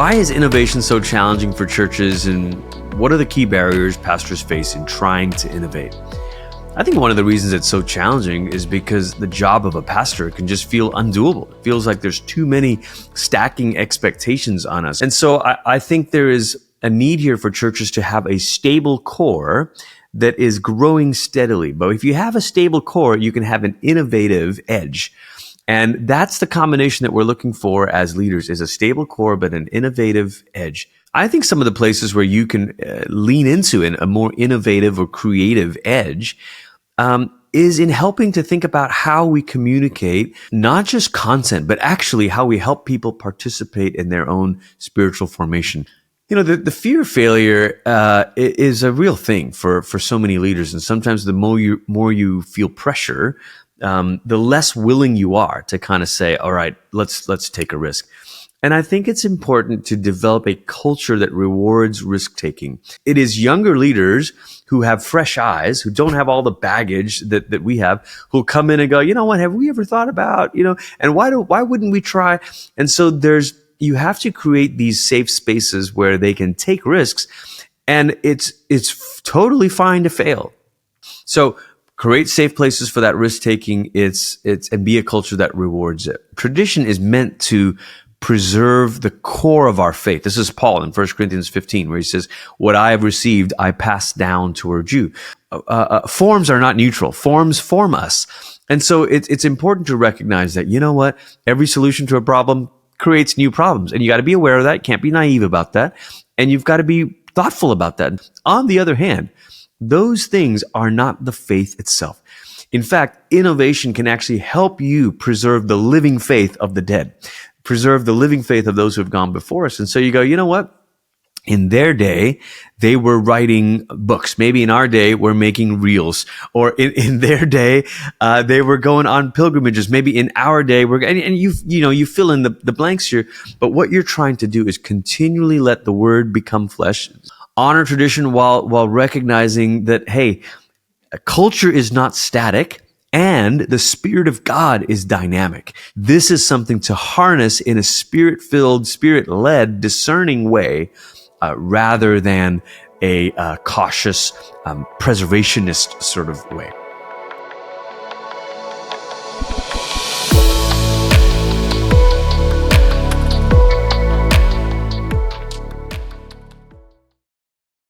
Why is innovation so challenging for churches, and what are the key barriers pastors face in trying to innovate? I think one of the reasons it's so challenging is because the job of a pastor can just feel undoable. It feels like there's too many stacking expectations on us. And so I think there is a need here for churches to have a stable core that is growing steadily. But if you have a stable core, you can have an innovative edge. And that's the combination that we're looking for as leaders, is a stable core, but an innovative edge. I think some of the places where you can lean into a more innovative or creative edge is in helping to think about how we communicate, not just content, but actually how we help people participate in their own spiritual formation. You know, the fear of failure is a real thing for so many leaders. And sometimes the more you feel pressure, the less willing you are to kind of say, all right, let's take a risk. And I think it's important to develop a culture that rewards risk-taking. It is younger leaders who have fresh eyes, who don't have all the baggage that we have, who'll come in and go, you know what, have we ever thought about, and why wouldn't we try? And so you have to create these safe spaces where they can take risks, and it's totally fine to fail. So create safe places for that risk-taking, and be a culture that rewards it. Tradition is meant to preserve the core of our faith. This is Paul in 1 Corinthians 15, where he says, what I have received, I pass down toward you. Forms are not neutral. Forms form us. And so it's important to recognize that, you know what, every solution to a problem creates new problems. And you got to be aware of that. You can't be naive about that. And you've got to be thoughtful about that. On the other hand, those things are not the faith itself. In fact, innovation can actually help you preserve the living faith of the dead, preserve the living faith of those who have gone before us. And so you go, you know what? In their day, they were writing books. Maybe in our day, we're making reels. Or in their day, they were going on pilgrimages. Maybe in our day, and you fill in the blanks here. But what you're trying to do is continually let the word become flesh. Honor tradition while recognizing that, hey, culture is not static, and the Spirit of God is dynamic. This is something to harness in a Spirit-filled, Spirit-led, discerning way, rather than a cautious, preservationist sort of way.